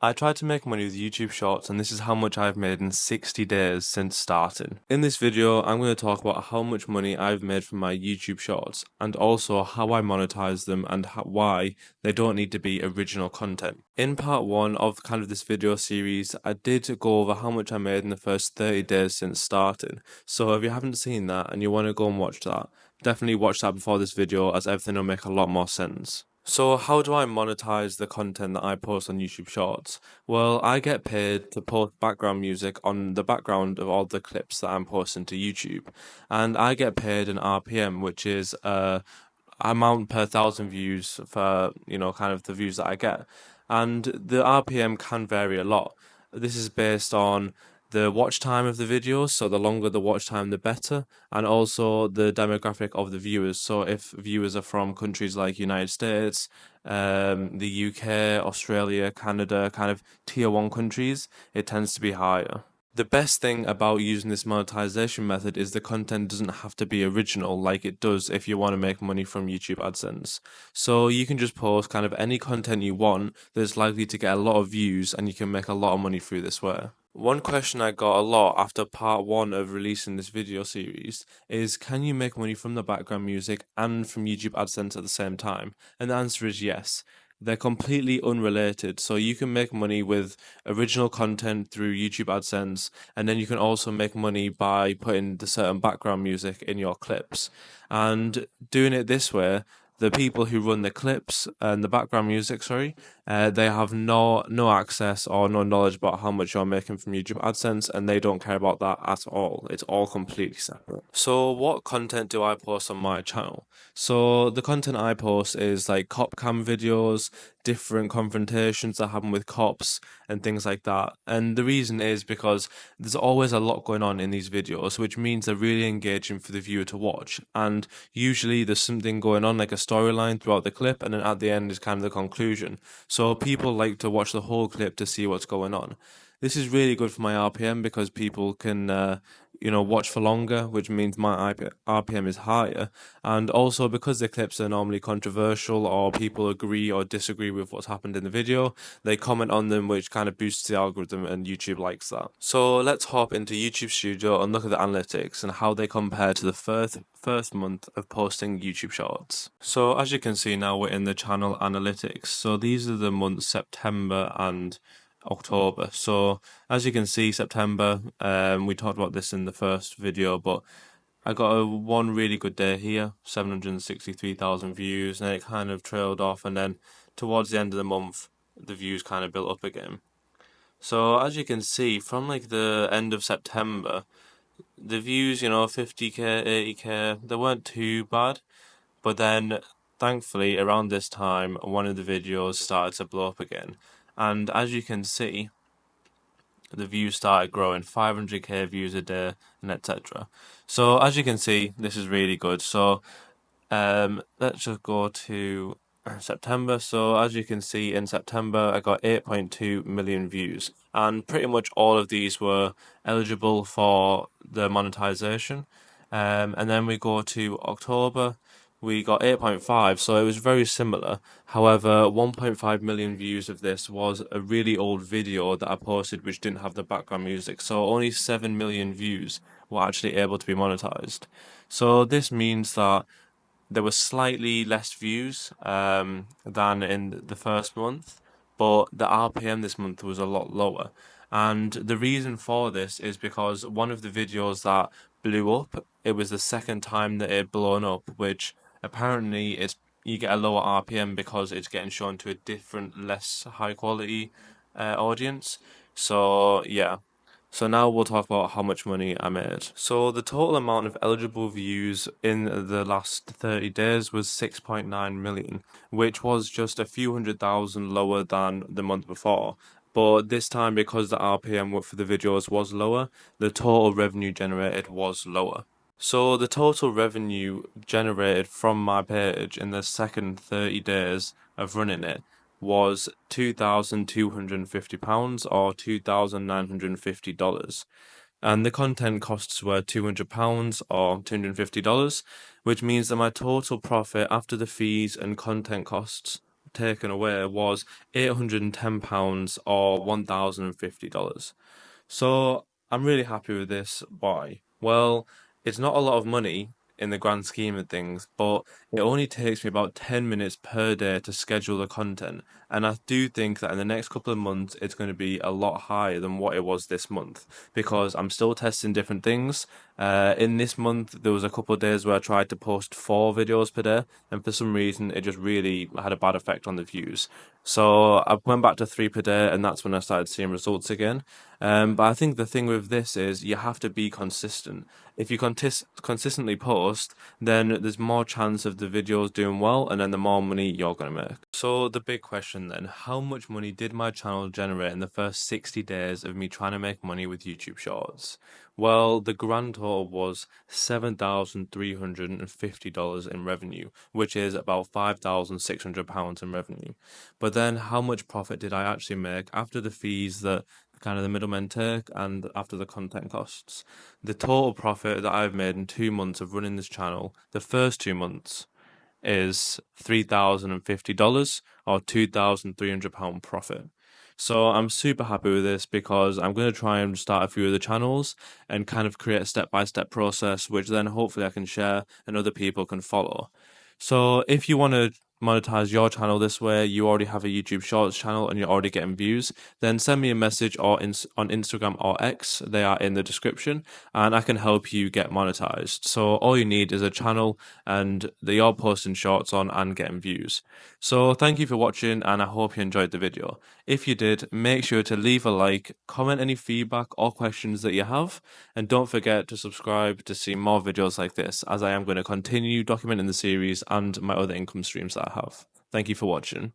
I tried to make money with YouTube Shorts, and this is how much I've made in 60 days since starting. In this video, I'm going to talk about how much money I've made from my YouTube Shorts, and also how I monetize them and why they don't need to be original content. In part 1 of kind of this video series, I did go over how much I made in the first 30 days since starting. So if you haven't seen that and you want to go and watch that, definitely watch that before this video, as everything will make a lot more sense. So how do I monetize the content that I post on YouTube Shorts? Well, I get paid to post background music on the background of all the clips that I'm posting to YouTube. And I get paid an RPM, which is amount per thousand views for, kind of the views that I get. And the RPM can vary a lot. This is based on the watch time of the videos, so the longer the watch time, the better, and also the demographic of the viewers. So if viewers are from countries like United States, the UK, Australia, Canada, kind of tier 1 countries, it tends to be higher. The best thing about using this monetization method is the content doesn't have to be original like it does if you want to make money from YouTube AdSense. So you can just post kind of any content you want that's likely to get a lot of views, and you can make a lot of money through this way. One question I got a lot after part 1 of releasing this video series is, can you make money from the background music and from YouTube AdSense at the same time? And the answer is yes. They're completely unrelated, so you can make money with original content through YouTube AdSense, and then you can also make money by putting the certain background music in your clips. And doing it this way, the people who run the clips and the background music, they have no access or no knowledge about how much you're making from YouTube AdSense, and they don't care about that at all. It's all completely separate. So what content do I post on my channel? So the content I post is like cop cam videos, different confrontations that happen with cops and things like that. And the reason is because there's always a lot going on in these videos, which means they're really engaging for the viewer to watch. And usually there's something going on, like a storyline throughout the clip, and then at the end is kind of the conclusion. So people like to watch the whole clip to see what's going on. This is really good for my RPM because people can, watch for longer, which means my RPM is higher. And also because the clips are normally controversial, or people agree or disagree with what's happened in the video, they comment on them, which kind of boosts the algorithm, and YouTube likes that. So let's hop into YouTube Studio and look at the analytics and how they compare to the first month of posting YouTube Shorts. So as you can see now, we're in the channel analytics. So these are the months September and October. So as you can see, September, we talked about this in the first video, but I got one really good day here, 763,000 views, and it kind of trailed off, and then towards the end of the month, the views kind of built up again. So as you can see, from like the end of September, the views, 50k, 80k, they weren't too bad, but then thankfully around this time, one of the videos started to blow up again. And as you can see, the views started growing, 500k views a day, and etc. So as you can see, this is really good. So let's just go to September. So as you can see, in September I got 8.2 million views, and pretty much all of these were eligible for the monetization. And then we go to October, we got 8.5, so it was very similar. However, 1.5 million views of this was a really old video that I posted which didn't have the background music, so only 7 million views were actually able to be monetized. So this means that there were slightly less views than in the first month, but the RPM this month was a lot lower. And the reason for this is because one of the videos that blew up, it was the second time that it had blown up, which apparently you get a lower RPM because it's getting shown to a different, less high quality audience. So yeah. So now we'll talk about how much money I made. So the total amount of eligible views in the last 30 days was 6.9 million, which was just a few 100,000 lower than the month before. But this time, because the RPM for the videos was lower, the total revenue generated was lower. So the total revenue generated from my page in the second 30 days of running it was £2,250 or $2,950. And the content costs were £200 or $250, which means that my total profit after the fees and content costs taken away was £810 or $1,050. So I'm really happy with this. Why? Well, it's not a lot of money in the grand scheme of things, but it only takes me about 10 minutes per day to schedule the content. And I do think that in the next couple of months, it's going to be a lot higher than what it was this month because I'm still testing different things. In this month, there was a couple of days where I tried to post 4 videos per day, and for some reason, it just really had a bad effect on the views. So I went back to 3 per day, and that's when I started seeing results again. But I think the thing with this is you have to be consistent. If you consistently post, then there's more chance of the videos doing well, and then the more money you're gonna make. So the big question then, how much money did my channel generate in the first 60 days of me trying to make money with YouTube Shorts? Well, the grand total was $7,350 in revenue, which is about £5,600 in revenue. But then how much profit did I actually make after the fees that kind of the middlemen take and after the content costs? The total profit that I've made in 2 months of running this channel, the first 2 months, is $3,050 or £2,300 profit. So I'm super happy with this because I'm going to try and start a few of the channels and kind of create a step-by-step process, which then hopefully I can share and other people can follow. So if you want to monetize your channel this way, you already have a YouTube Shorts channel and you're already getting views, then send me a message or on Instagram or X. They are in the description, and I can help you get monetized. So all you need is a channel and that you're posting shorts on and getting views. So thank you for watching, and I hope you enjoyed the video. If you did, make sure to leave a like, comment any feedback or questions that you have, and don't forget to subscribe to see more videos like this, as I am going to continue documenting the series and my other income streams that I have. Thank you for watching.